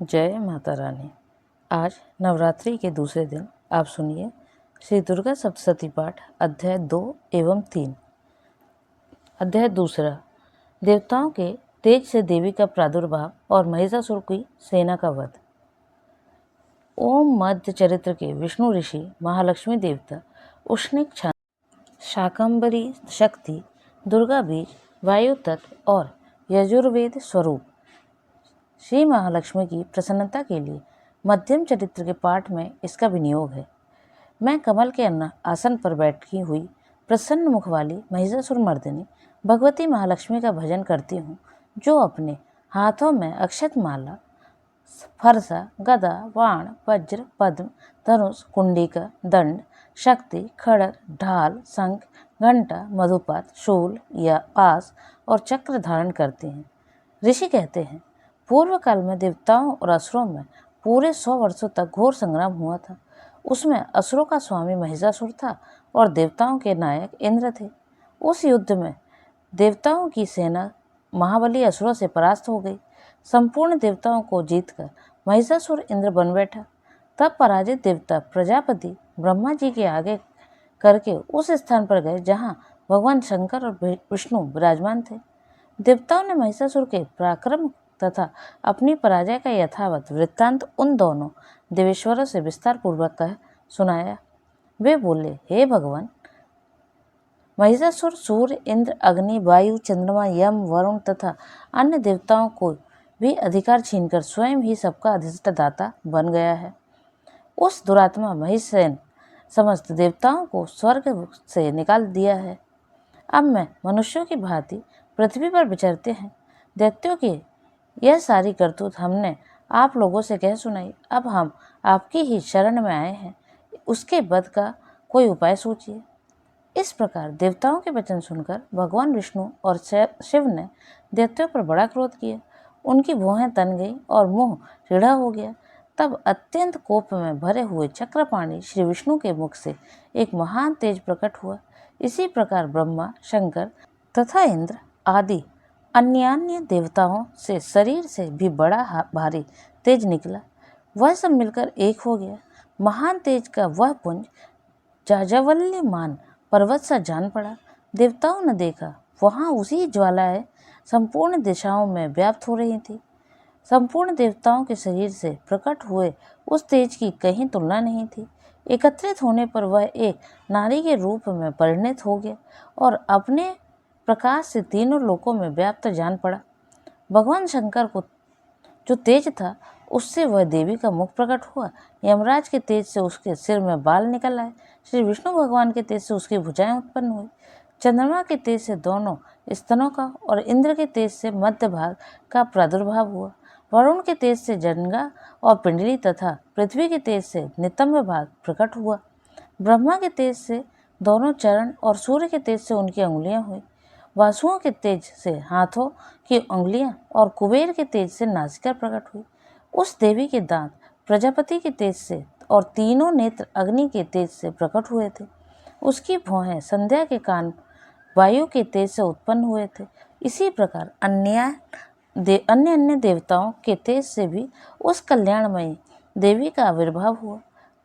जय माता रानी। आज नवरात्रि के दूसरे दिन आप सुनिए श्री दुर्गा सप्तशती पाठ अध्याय 2 एवं 3। अध्याय दूसरा, देवताओं के तेज से देवी का प्रादुर्भाव और महिषासुर की सेना का वध। ओम मध्य चरित्र के विष्णु ऋषि महालक्ष्मी देवता उष्णिक छंद, शाकंभरी शक्ति, दुर्गा बीज, वायु तत्व और यजुर्वेद स्वरूप श्री महालक्ष्मी की प्रसन्नता के लिए मध्यम चरित्र के पाठ में इसका विनियोग है। मैं कमल के आसन पर बैठी हुई प्रसन्न मुख वाली महिषासुर मर्दिनी भगवती महालक्ष्मी का भजन करती हूँ, जो अपने हाथों में अक्षत माला, फरसा, गदा, बाण, वज्र, पद्म, धनुष, कुंडिका, दंड, शक्ति, खड़ग, ढाल, शंख, घंटा, मधुपात, शूल या पास और चक्र धारण करते हैं। ऋषि कहते हैं, पूर्व काल में देवताओं और असुरों में पूरे 100 वर्षों तक घोर संग्राम हुआ था। उसमें असुरों का स्वामी महिषासुर था और देवताओं के नायक इंद्र थे। उस युद्ध में देवताओं की सेना महाबली असुरों से परास्त हो गई। संपूर्ण देवताओं को जीतकर महिषासुर इंद्र बन बैठा। तब पराजित देवता प्रजापति ब्रह्मा जी के आगे करके उस स्थान पर गए जहाँ भगवान शंकर और विष्णु विराजमान थे। देवताओं ने महिषासुर के पराक्रम तथा अपनी पराजय का यथावत वृत्तांत उन दोनों देवेश्वरों से विस्तार पूर्वक कह सुनाया। वे बोले, हे भगवान, महिषासुर सूर्य, इंद्र, अग्नि, वायु, चंद्रमा, यम, वरुण तथा अन्य देवताओं को भी अधिकार छीनकर स्वयं ही सबका अधिष्ठाता बन गया है। उस दुरात्मा महिषसेन समस्त देवताओं को स्वर्ग से निकाल दिया है। अब मैं मनुष्यों की भांति पृथ्वी पर विचरते हैं। दैत्यों की यह सारी करतूत हमने आप लोगों से कह सुनाई। अब हम आपकी ही शरण में आए हैं, उसके वध का कोई उपाय सोचिए। इस प्रकार देवताओं के वचन सुनकर भगवान विष्णु और शिव ने दैत्यों पर बड़ा क्रोध किया। उनकी भौहें तन गई और मुंह टेढ़ा हो गया। तब अत्यंत कोप में भरे हुए चक्रपाणी श्री विष्णु के मुख से एक महान तेज प्रकट हुआ। इसी प्रकार ब्रह्मा, शंकर तथा इंद्र आदि अन्य देवताओं से शरीर से भी बड़ा भारी तेज निकला। वह सब मिलकर एक हो गया। महान तेज का वह पुंज जाज्वल्यमान पर्वत सा जान पड़ा। देवताओं ने देखा, वहाँ उसी ज्वालाएं संपूर्ण दिशाओं में व्याप्त हो रही थी। संपूर्ण देवताओं के शरीर से प्रकट हुए उस तेज की कहीं तुलना नहीं थी। एकत्रित होने पर वह एक नारी के रूप में परिणत हो गया और अपने प्रकाश से तीनों लोकों में व्याप्त जान पड़ा। भगवान शंकर को जो तेज था, उससे वह देवी का मुख प्रकट हुआ। यमराज के तेज से उसके सिर में बाल निकल आए। श्री विष्णु भगवान के तेज से उसकी भुजाएं उत्पन्न हुई। चंद्रमा के तेज से दोनों स्तनों का और इंद्र के तेज से मध्य भाग का प्रादुर्भाव हुआ। वरुण के तेज से जंगा और पिंडली तथा पृथ्वी के तेज से नितंब भाग प्रकट हुआ। ब्रह्मा के तेज से दोनों चरण और सूर्य के तेज से उनकी अंगुलियां हुई। वासुओं के तेज से हाथों की उंगलियां और कुबेर के तेज से नासिका प्रकट हुई। उस देवी के दांत प्रजापति के तेज से और तीनों नेत्र अग्नि के तेज से प्रकट हुए थे। उसकी भौहें संध्या के कान वायु के तेज से उत्पन्न हुए थे। इसी प्रकार अन्य देवताओं के तेज से भी उस कल्याणमयी देवी का आविर्भाव हुआ।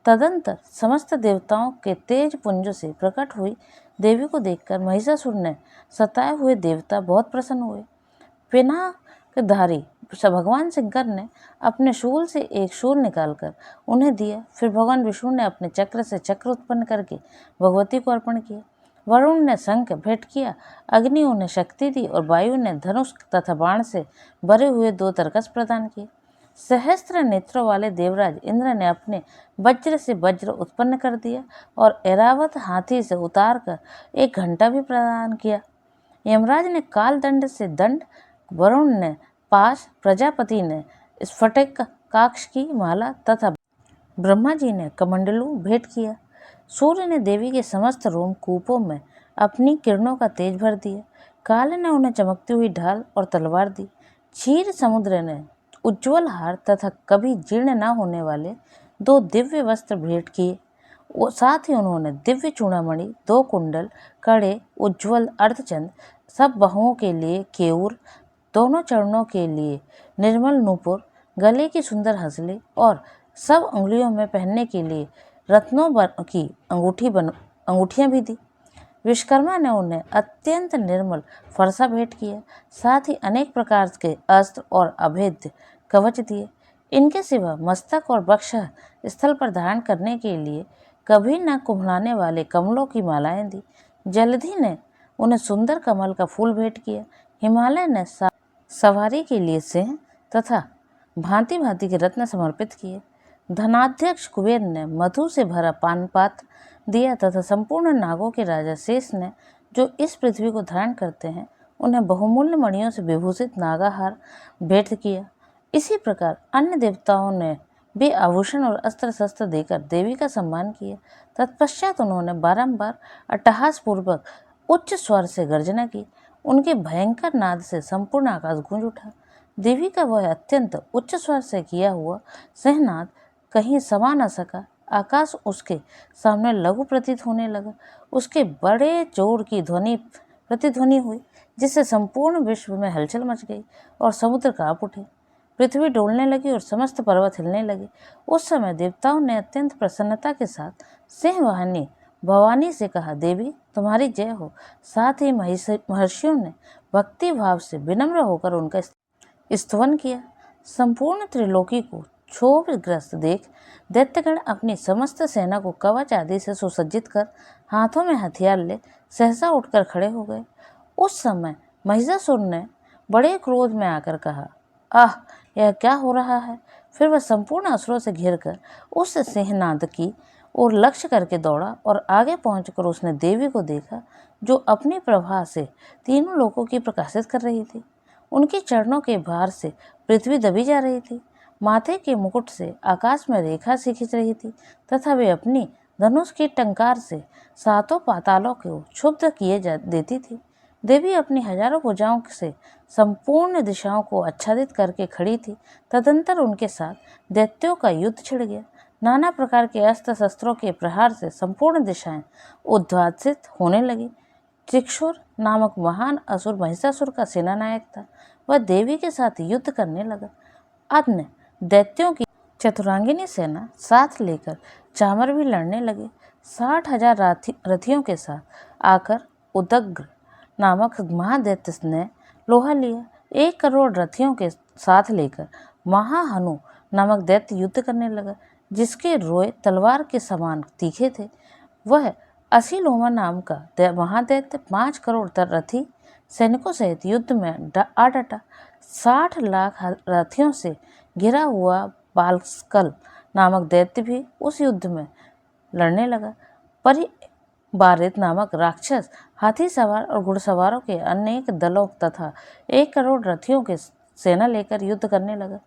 तदंतर समस्त देवताओं के तेज पुंज से प्रकट हुई देवी को देखकर महिषासुर ने सताए हुए देवता बहुत प्रसन्न हुए। पिनाकधारी भगवान शंकर ने अपने शूल से एक शूल निकालकर उन्हें दिया। फिर भगवान विष्णु ने अपने चक्र से चक्र उत्पन्न करके भगवती को अर्पण किया। वरुण ने शंख भेंट किया, अग्नि उन्हें शक्ति दी और वायु ने धनुष तथा बाण से भरे हुए 2 तरकस प्रदान किए। सहस्त्र नेत्रों वाले देवराज इंद्र ने अपने वज्र से वज्र उत्पन्न कर दिया और ऐरावत हाथी से उतार कर एक घंटा भी प्रदान किया। यमराज ने काल दंड से दंड, वरुण ने पाश, प्रजापति ने स्फटिक काक्ष की माला तथा ब्रह्मा जी ने कमंडलू भेंट किया। सूर्य ने देवी के समस्त रोमकूपों में अपनी किरणों का तेज भर दिया। काल ने उन्हें चमकती हुई ढाल और तलवार दी। क्षीर समुद्र ने उज्ज्वल हार तथा कभी जीर्ण न होने वाले 2 दिव्य वस्त्र भेंट किए। साथ ही उन्होंने दिव्य चूड़ामणि, 2 कुंडल, कड़े, उज्ज्वल अर्धचंद, सब बाहुओं के लिए केयूर, दोनों चरणों के लिए निर्मल नूपुर, गले की सुंदर हंसली और सब उंगलियों में पहनने के लिए रत्नों की अंगूठियां भी दी। विश्वकर्मा ने उन्हें अत्यंत निर्मल फरसा भेंट किया, साथ ही अनेक प्रकार के अस्त्र और अभेद्य कवच दिए। इनके सिवा मस्तक और वक्ष स्थल पर धारण करने के लिए कभी न कुम्हलाने वाले कमलों की मालाएं दी। जलधि ने उन्हें सुंदर कमल का फूल भेंट किया। हिमालय ने सवारी के लिए सिंह तथा भांति भांति के रत्न समर्पित किए। धनाध्यक्ष कुबेर ने मधु से भरा पान पात्र दिया तथा संपूर्ण नागों के राजा शेष ने, जो इस पृथ्वी को धारण करते हैं, उन्हें बहुमूल्य मणियों से विभूषित नागाहार भेंट किया। इसी प्रकार अन्य देवताओं ने भी आभूषण और अस्त्र शस्त्र देकर देवी का सम्मान किया। तत्पश्चात उन्होंने बारंबार अट्टहास पूर्वक उच्च स्वर से गर्जना की। उनके भयंकर नाद से संपूर्ण आकाश गूंज उठा। देवी का वह अत्यंत उच्च स्वर से किया हुआ सहनाद कहीं समा न सका। आकाश उसके सामने लघु प्रतीत होने लगा। उसके बड़े जोर की प्रतिध्वनि हुई, जिससे संपूर्ण विश्व में हलचल मच गई और समुद्र कांप उठे। पृथ्वी डोलने लगी और समस्त पर्वत हिलने लगे। उस समय देवताओं ने अत्यंत प्रसन्नता के साथ सिंहवाहिनी भवानी से कहा, देवी तुम्हारी जय हो। साथ ही महर्षियों ने भक्ति भाव से विनम्र होकर उनका स्तवन किया। संपूर्ण त्रिलोकी को क्षोभग्रस्त देख दैत्यगण अपनी समस्त सेना को कवच आदि से सुसज्जित कर हाथों में हथियार ले सहसा उठकर खड़े हो गए। उस समय महिषासुर ने बड़े क्रोध में आकर कहा, आह, यह क्या हो रहा है। फिर वह संपूर्ण असुरों से घिरकर उस सिंहनाद की ओर लक्ष्य करके दौड़ा और आगे पहुंचकर उसने देवी को देखा, जो अपनी प्रभा से तीनों लोकों की प्रकाशित कर रही थी। उनके चरणों के भार से पृथ्वी दबी जा रही थी। माथे के मुकुट से आकाश में रेखा सी खिंच रही थी तथा वे अपनी धनुष की टंकार से सातों पातालों को क्षुब्ध किए देती थी। देवी अपनी हजारों भुजाओं से संपूर्ण दिशाओं को आच्छादित करके खड़ी थी। तदंतर उनके साथ दैत्यों का युद्ध छिड़ गया। नाना प्रकार के अस्त्र शस्त्रों के प्रहार से संपूर्ण दिशाएं उद्वासित होने लगी। त्रिक्षुर नामक महान असुर महिषासुर का सेनानायक था। वह देवी के साथ युद्ध करने लगा। अन्य दैत्यों की चतुरांगिनी सेना साथ लेकर चामर भी लड़ने लगे। 60,000 रथियों के साथ आकर उदग्र नामक महादैत्य ने लोहा लिया। 1 करोड़ रथियों के साथ लेकर महाहनु नामक दैत्य युद्ध करने लगा, जिसके रोए तलवार के समान तीखे थे। वह असीलोमा नाम का महादैत्य 5 करोड़ रथी सैनिकों सहित युद्ध में आ डटा। 60 लाख रथियों से घिरा हुआ बालस्कल नामक दैत्य भी उस युद्ध में लड़ने लगा। परिबारित नामक राक्षस हाथी सवार और घुड़सवारों के अनेक दलों तथा 1 करोड़ रथियों के सेना लेकर युद्ध करने लगा।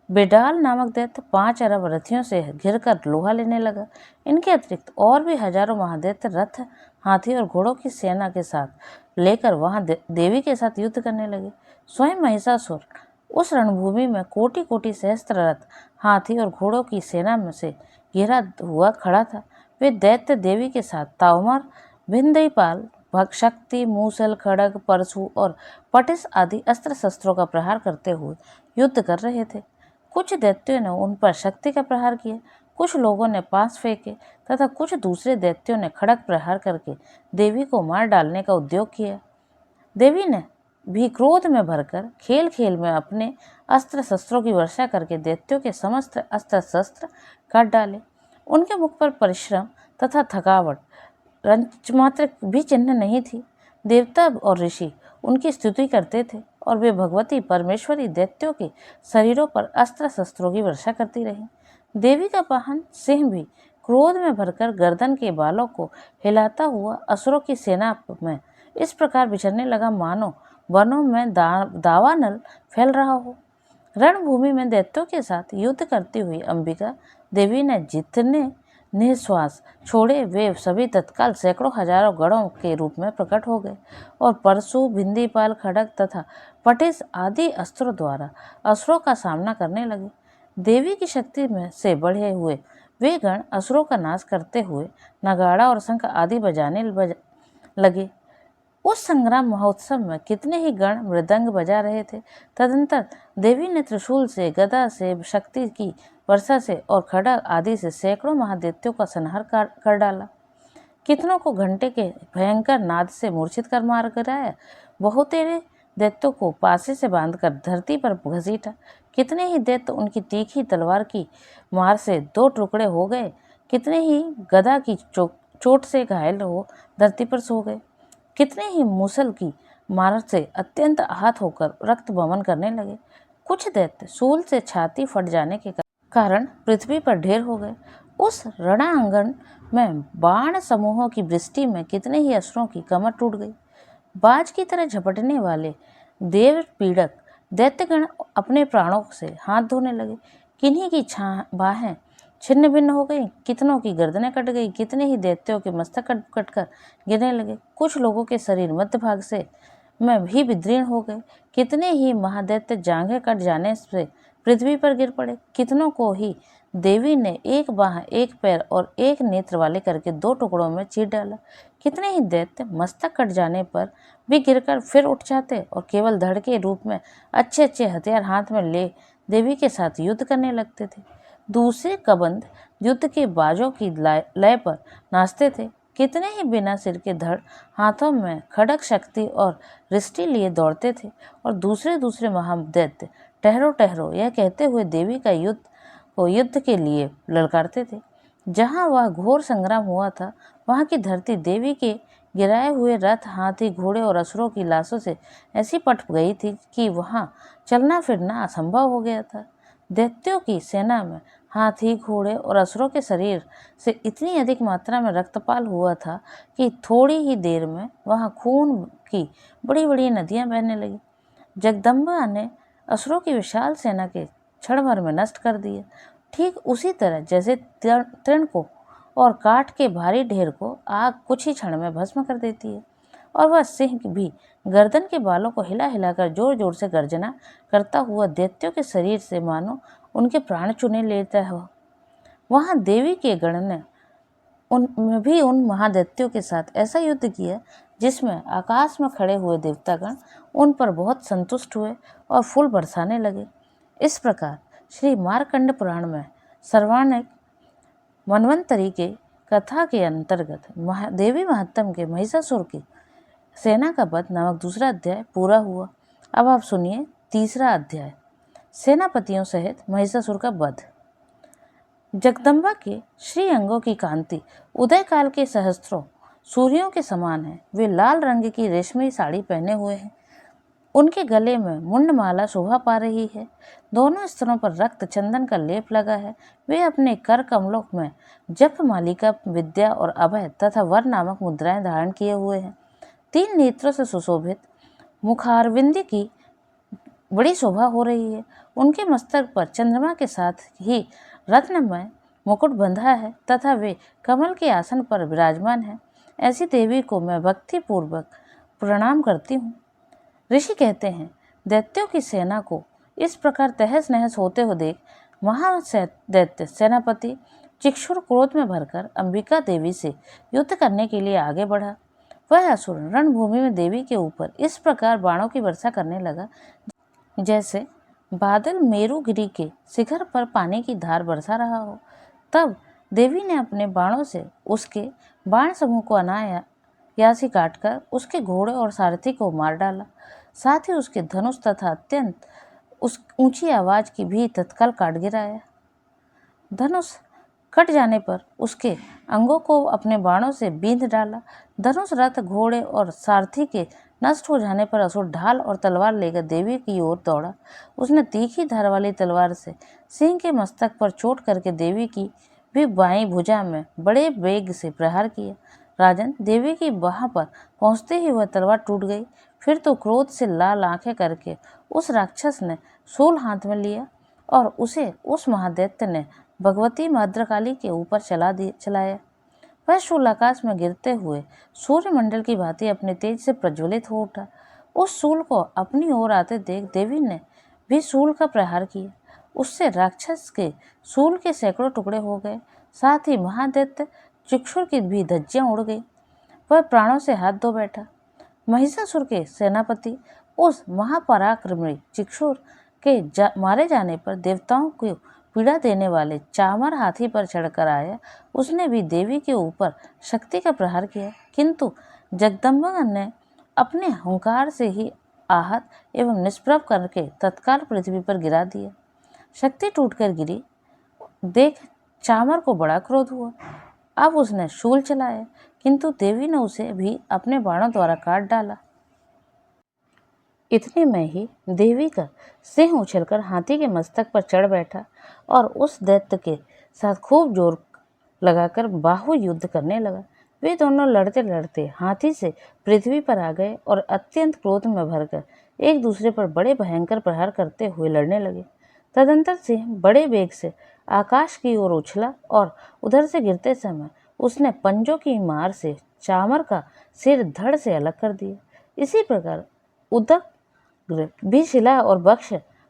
बेडाल नामक दैत्य 5 अरब रथियों से घिरकर लोहा लेने लगा। इनके अतिरिक्त और भी हजारों महादैत्य रथ, हाथी और घोड़ों की सेना के साथ लेकर वहां देवी के साथ युद्ध करने लगे। स्वयं महिषासुर उस रणभूमि में कोटि कोटि सहस्त्र रथ, हाथी और घोड़ों की सेना में से घिरा हुआ खड़ा था। वे दैत्य देवी के साथ तावमर, भिंदईपाल, भगशक्ति, मूसल, खड़ग, परशु और पटिस आदि अस्त्र शस्त्रों का प्रहार करते हुए युद्ध कर रहे थे। कुछ दैत्यों ने उन पर शक्ति का प्रहार किया, कुछ लोगों ने पास फेंके तथा कुछ दूसरे दैत्यों ने खड़ग प्रहार करके देवी को मार डालने का उद्योग किया। देवी ने भी क्रोध में भरकर खेल खेल में अपने अस्त्र शस्त्रों की वर्षा करके दैत्यों के समस्त अस्त्र शस्त्र काट डाले। उनके मुख पर परिश्रम तथा थकावट रंचमात्र भी चिन्ह नहीं थी। देवता और ऋषि उनकी स्तुति करते थे और वे भगवती परमेश्वरी दैत्यों के शरीरों पर अस्त्र शस्त्रों की वर्षा करती रही। देवी का वाहन सिंह भी क्रोध में भरकर गर्दन के बालों को हिलाता हुआ असुरों की सेना में इस प्रकार विचरने लगा, मानो वनों में दावानल फैल रहा हो। रणभूमि में दैत्यों के साथ युद्ध करती हुई अंबिका देवी ने जितने निश्वास छोड़े, वे सभी तत्काल सैकड़ों हजारों गणों के रूप में प्रकट हो गए और परशु, भिंदीपाल, खड़ग तथा पटिस आदि अस्त्रों द्वारा असुरों का सामना करने लगे। देवी की शक्ति में से बढ़े हुए वे गण असुरों का नाश करते हुए नगाड़ा और शंख आदि बजाने लगे। उस संग्राम महोत्सव में कितने ही गण मृदंग बजा रहे थे। तदंतर देवी ने त्रिशूल से, गदा से, शक्ति की वर्षा से और खड्ग आदि से सैकड़ों महादैत्यों का संहार कर डाला। कितनों को घंटे के भयंकर नाद से मूर्छित कर मार गिराया। बहुतेरे दैत्यों को पासे से बांधकर धरती पर घसीटा। कितने ही दैत्य उनकी तीखी तलवार की मार से दो टुकड़े हो गए। कितने ही गदा की चोट से घायल हो धरती पर सो गए। कितने ही मूसल की मार से अत्यंत आहत होकर रक्त बमन करने लगे। कुछ दैत्य सूल से छाती फट जाने के कारण पृथ्वी पर ढेर हो गए। उस रणांगण में बाण समूहों की वृष्टि में कितने ही असुरों की कमर टूट गई। बाज की तरह झपटने वाले देव पीड़क दैत्यगण अपने प्राणों से हाथ धोने लगे। किन्हीं की बाहें छिन्न भिन्न हो गई, कितनों की गर्दनें कट गई, कितने ही दैत्यों के मस्तक कटकर गिरने लगे। कुछ लोगों के शरीर मध्य भाग से में भी विदीर्ण हो गए। कितने ही महादैत्य जांघें कट जाने से पृथ्वी पर गिर पड़े। कितनों को ही देवी ने एक बाह, एक पैर और एक नेत्र वाले करके दो टुकड़ों में चीर डाला। कितने ही दैत्य मस्तक कट जाने पर भी गिरकर फिर उठ जाते और केवल धड़ के रूप में अच्छे अच्छे हथियार हाथ में ले देवी के साथ युद्ध करने लगते थे। दूसरे कबंध युद्ध के बाजों की लय पर नाचते थे। कितने ही बिना सिर के धड़ हाथों में खड्ग शक्ति और रिष्टि लिए दौड़ते थे और दूसरे दूसरे महादैत्य ठहरो ठहरो यह कहते हुए देवी का युद्ध के लिए ललकारते थे। जहाँ वह घोर संग्राम हुआ था वहाँ की धरती देवी के गिराए हुए रथ, हाथी, घोड़े और असुरों की लाशों से ऐसी पट गई थी कि वहाँ चलना फिरना असंभव हो गया था। दैत्यों की सेना में हाथी, घोड़े और असुरों के शरीर से इतनी अधिक मात्रा में रक्तपाल हुआ था कि थोड़ी ही देर में वहाँ खून की बड़ी बड़ी नदियाँ बहने लगी। जगदम्बा ने असुरों की विशाल सेना के क्षण भर में नष्ट कर दिया। ठीक उसी तरह जैसे तृण को और काठ के भारी ढेर को आग कुछ ही क्षण में भस्म कर देती है, और वह सिंह भी गर्दन के बालों को हिला हिलाकर जोर जोर से गर्जना करता हुआ दैत्यों के शरीर से मानो उनके प्राण चुने लेता हो। वहाँ देवी के गण ने उन महादैत्यों के साथ ऐसा युद्ध किया जिसमें आकाश में खड़े हुए देवतागण उन पर बहुत संतुष्ट हुए और फूल बरसाने लगे। इस प्रकार श्री मार्कंड पुराण में सर्वाणिक मन्वंतरी के कथा के अंतर्गत देवी महात्म के महिषासुर की सेना का वध नामक दूसरा अध्याय पूरा हुआ। अब आप सुनिए तीसरा अध्याय, सेनापतियों सहित महिषासुर का वध। जगदम्बा के श्री अंगों की कांति उदय काल के सहस्त्रों सूर्यों के समान है। वे लाल रंग की रेशमी साड़ी पहने हुए हैं। उनके गले में मुंडमाला शोभा पा रही है। दोनों स्तरों पर रक्त चंदन का लेप लगा है। वे अपने कर कमलों में जप मालिका, विद्या और अभय तथा वर नामक मुद्राएं धारण किए हुए हैं। 3 नेत्रों से सुशोभित मुखारविंद की बड़ी शोभा हो रही है। उनके मस्तक पर चंद्रमा के साथ ही रत्नमय मुकुट बंधा है तथा वे कमल के आसन पर विराजमान है। ऐसी देवी को मैं भक्ति पूर्वक प्रणाम करती हूँ। ऋषि कहते हैं, दैत्यों की सेना को इस प्रकार तहस नहस होते हुए देख महादैत्य सेनापति चिक्षुर क्रोध में भरकर अंबिका देवी से युद्ध करने के लिए आगे बढ़ा। वह असुर रणभूमि में देवी के ऊपर इस प्रकार बाणों की वर्षा करने लगा जैसे बादल मेरुगिरी के शिखर पर पानी की धार बरसा रहा हो। तब देवी ने अपने बाणों से उसके बाण समूह को अनायास काटकर उसके घोड़े और सारथी को मार डाला। साथ ही उसके धनुष तथा अत्यंत ऊंची आवाज की भी तत्काल काट गिराया। धनुष कट जाने पर उसके अंगों को अपने बाणों से बींध डाला। धनुष, रथ, घोड़े और सारथी के नष्ट हो जाने पर असुर ढाल और तलवार लेकर देवी की ओर दौड़ा। उसने तीखी धार वाली तलवार से सिंह के मस्तक पर चोट करके देवी की भी बाईं भुजा में बड़े वेग से प्रहार किया। राजन, देवी की बाह पर पहुंचते ही वह तलवार टूट गई। फिर तो क्रोध से लाल आंखें करके उस राक्षस ने शूल हाथ में लिया और उसे उस महादैत्य ने भगवती भद्रकाली के ऊपर चलाया। वह शूल आकाश में गिरते हुए सूर्यमंडल की भांति अपने तेज से प्रज्वलित हो उठा। उस शूल को अपनी ओर आते देख देवी ने भी शूल का प्रहार किया। उससे राक्षस के शूल के सैकड़ों टुकड़े हो गए। साथ ही महादैत्य चिक्षुर की भी धज्जियां उड़ गई। वह प्राणों से हाथ धो बैठा। महिषासुर के सेनापति उस महापराक्रमी चिक्षुर के मारे जाने पर देवताओं को पीड़ा देने वाले चामर हाथी पर चढ़कर आया। उसने भी देवी के ऊपर शक्ति का प्रहार किया, किंतु जगदम्बा ने अपने हुंकार से ही आहत एवं निष्प्रभ करके तत्काल पृथ्वी पर गिरा दिया। शक्ति टूटकर गिरी देख चामर को बड़ा क्रोध हुआ। अब उसने शूल चलाया, किंतु देवी ने उसे भी अपने बाणों द्वारा काट डाला। इतने में ही देवी का सिंह उछलकर हाथी के मस्तक पर चढ़ बैठा और उस दैत्य के साथ खूब जोर लगाकर बाहु युद्ध करने लगा। वे दोनों लड़ते लड़ते हाथी से पृथ्वी पर आ गए और अत्यंत क्रोध में भरकर एक दूसरे पर बड़े भयंकर प्रहार करते हुए लड़ने लगे। तदंतर सिंह बड़े वेग से आकाश की ओर उछला और उधर से गिरते समय उसने पंजों की मार से चामर का सिर धड़ से अलग कर दिया। इसी प्रकार उदक भी शिला और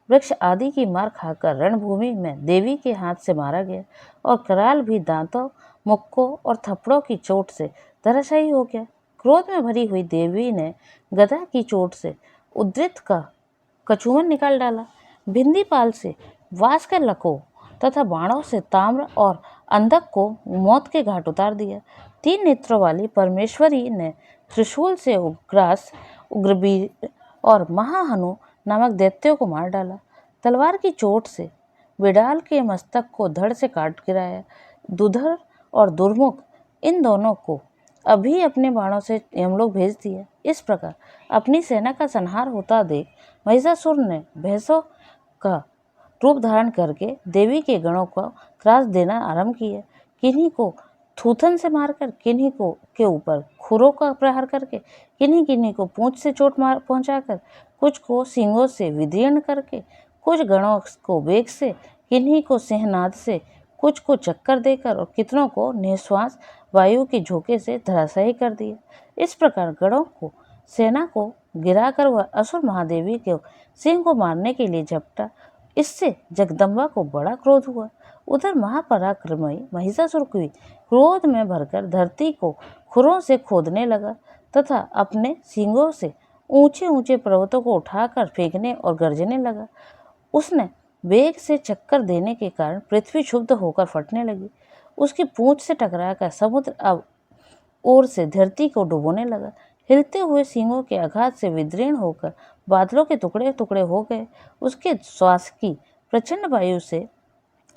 वृक्ष आदि की मार खाकर रणभूमि में देवी के हाथ से मारा गया और कराल भी दांतों, मुक्कों और थप्पड़ों की चोट से धराशायी हो गया। क्रोध में भरी हुई देवी ने गदा की चोट से उद्धृत का कछुमन निकाल डाला। भिंदीपाल से वास के लको तथा बाणों से ताम्र और अंधक को मौत के घाट उतार दिया। 3 नेत्रों वाली परमेश्वरी ने त्रिशूल से उग्रास, उग्रवीर और महाहनु नामक दैत्यों को मार डाला। तलवार की चोट से बिडाल के मस्तक को धड़ से काट गिराया। दुधर और दुर्मुख इन दोनों को अभी अपने बाणों से यमलोक भेज दिया। इस प्रकार अपनी सेना का संहार होता देख महिषासुर ने भैंसों का रूप धारण करके देवी के गणों को त्रास देना आरंभ किया। किन्हीं को थूथन से मारकर, किन्हीं को के ऊपर खुरों का प्रहार करके, किन्हीं को पूंछ से चोट पहुंचाकर, कुछ को सींगों से विदीर्ण करके, कुछ गणों को वेग से, किन्हीं को सिंहनाद से, कुछ को चक्कर देकर और कितनों को निःश्वास वायु के झोंके से धराशायी कर दिया। इस प्रकार गणों को सेना को गिराकर वह असुर महादेवी के सिंह को मारने के लिए झपटा। इससे जगदम्बा को बड़ा क्रोध हुआ। उधर महापराक्रमी महिषासुर की क्रोध में भरकर धरती को खुरों से खोदने लगा तथा अपने सींगों से ऊंचे ऊंचे पर्वतों को उठाकर फेंकने और गरजने लगा। उसने वेग से चक्कर देने के कारण पृथ्वी क्षुब्ध होकर फटने लगी। उसकी पूंछ से टकराकर समुद्र अब ओर से धरती को डुबोने लगा। हिलते हुए सींगों के आघात से विदीर्ण होकर बादलों के टुकड़े टुकड़े हो गए। उसके श्वास की प्रचंड वायु से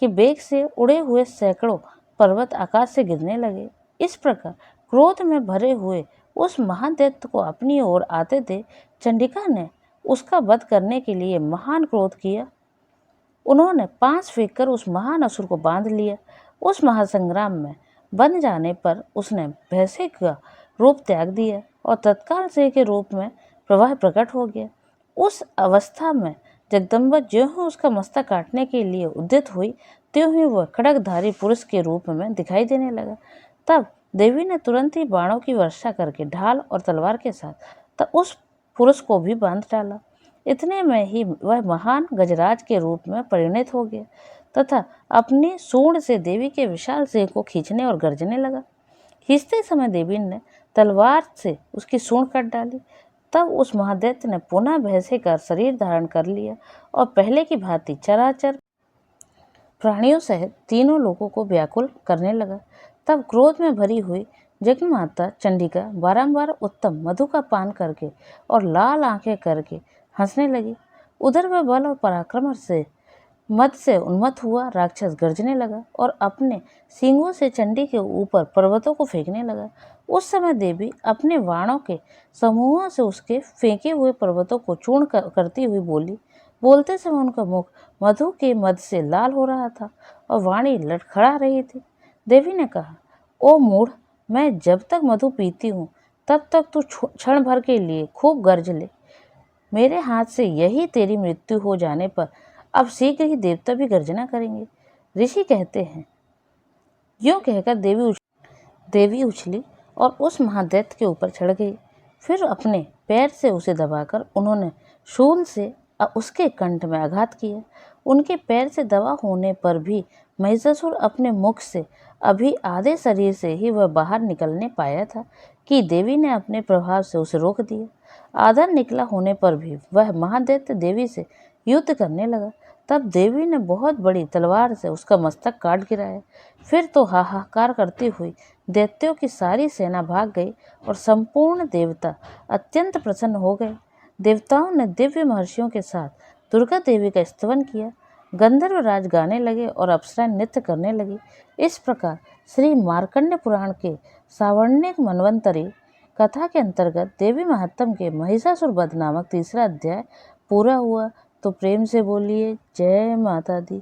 के वेग से उड़े हुए सैकड़ों पर्वत आकाश से गिरने लगे। इस प्रकार क्रोध में भरे हुए उस महादैत्य को अपनी ओर आते थे चंडिका ने उसका वध करने के लिए महान क्रोध किया। उन्होंने 5 फेंककर उस महान असुर को बांध लिया। उस महासंग्राम में बंध जाने पर उसने भैंसे का रूप त्याग दिया और तत्काल सिंह के रूप में प्रवाह प्रकट हो गया। उस अवस्था में जगदम्बा ज्यों ही उसका मस्तक काटने के लिए उद्यत हुई, त्यों ही वह खड्गधारी पुरुष के रूप में दिखाई देने लगा। तब देवी ने तुरंत ही बाणों की वर्षा करके ढाल और तलवार के साथ उस पुरुष को भी बांध डाला। इतने में ही वह महान गजराज के रूप में परिणत हो गया तथा अपने सूंड से देवी के विशाल सिंह को खींचने और गरजने लगा। खींचते समय देवी ने तलवार से उसकी सूंड काट डाली। तब उस महादैत्य ने पुनः भैंसे का शरीर धारण कर लिया और पहले की भांति चराचर प्राणियों सहित तीनों लोगों को व्याकुल करने लगा। तब क्रोध में भरी हुई जगन्माता चंडिका बारंबार उत्तम मधु का पान करके और लाल आंखें करके हंसने लगी। उधर वह बल और पराक्रम से मद से उन्मत्त हुआ राक्षस गरजने लगा और अपने सींगों से चंडी के ऊपर पर्वतों को फेंकने लगा। उस समय देवी अपने बाणों के समूहों से उसके फेंके हुए पर्वतों को चूर्ण करती हुई बोली। बोलते समय उनका मुख मधु के मद से लाल हो रहा था और वाणी लड़खड़ा रही थी। देवी ने कहा, ओ मूढ़, मैं जब तक मधु पीती हूँ तब तक तू क्षण भर के लिए खूब गर्ज ले। मेरे हाथ से यही तेरी मृत्यु हो जाने पर अब शीघ्र ही देवता भी गर्जना करेंगे। ऋषि कहते हैं। यूँ कहकर देवी उछली और उस महादैत्य के ऊपर चढ़ गई। फिर अपने पैर से उसे दबाकर उन्होंने शूल से उसके कंठ में आघात किया। उनके पैर से दबा होने पर भी महिषासुर अपने मुख से अभी आधे शरीर से ही वह बाहर निकलने पाया था। कि देवी ने अपने प्रभाव से उसे रोक दिया। आधा निकला होने पर भी वह महादैत्य देवी से युद्ध करने लगा। तब देवी ने बहुत बड़ी तलवार से उसका मस्तक काट गिराया। फिर तो हाहाकार करती हुई दैत्यों की सारी सेना भाग गई और संपूर्ण देवता अत्यंत प्रसन्न हो गए। देवताओं ने दिव्य महर्षियों के साथ दुर्गा देवी का स्तवन किया। गंधर्व राज गाने लगे और अप्सराएं नृत्य करने लगी। इस प्रकार श्री मार्कंड पुराण के सावर्णिक मनवंतरी कथा के अंतर्गत देवी महात्म के महिषासुर वध नामक तीसरा अध्याय पूरा हुआ। तो प्रेम से बोलिए जय माता दी।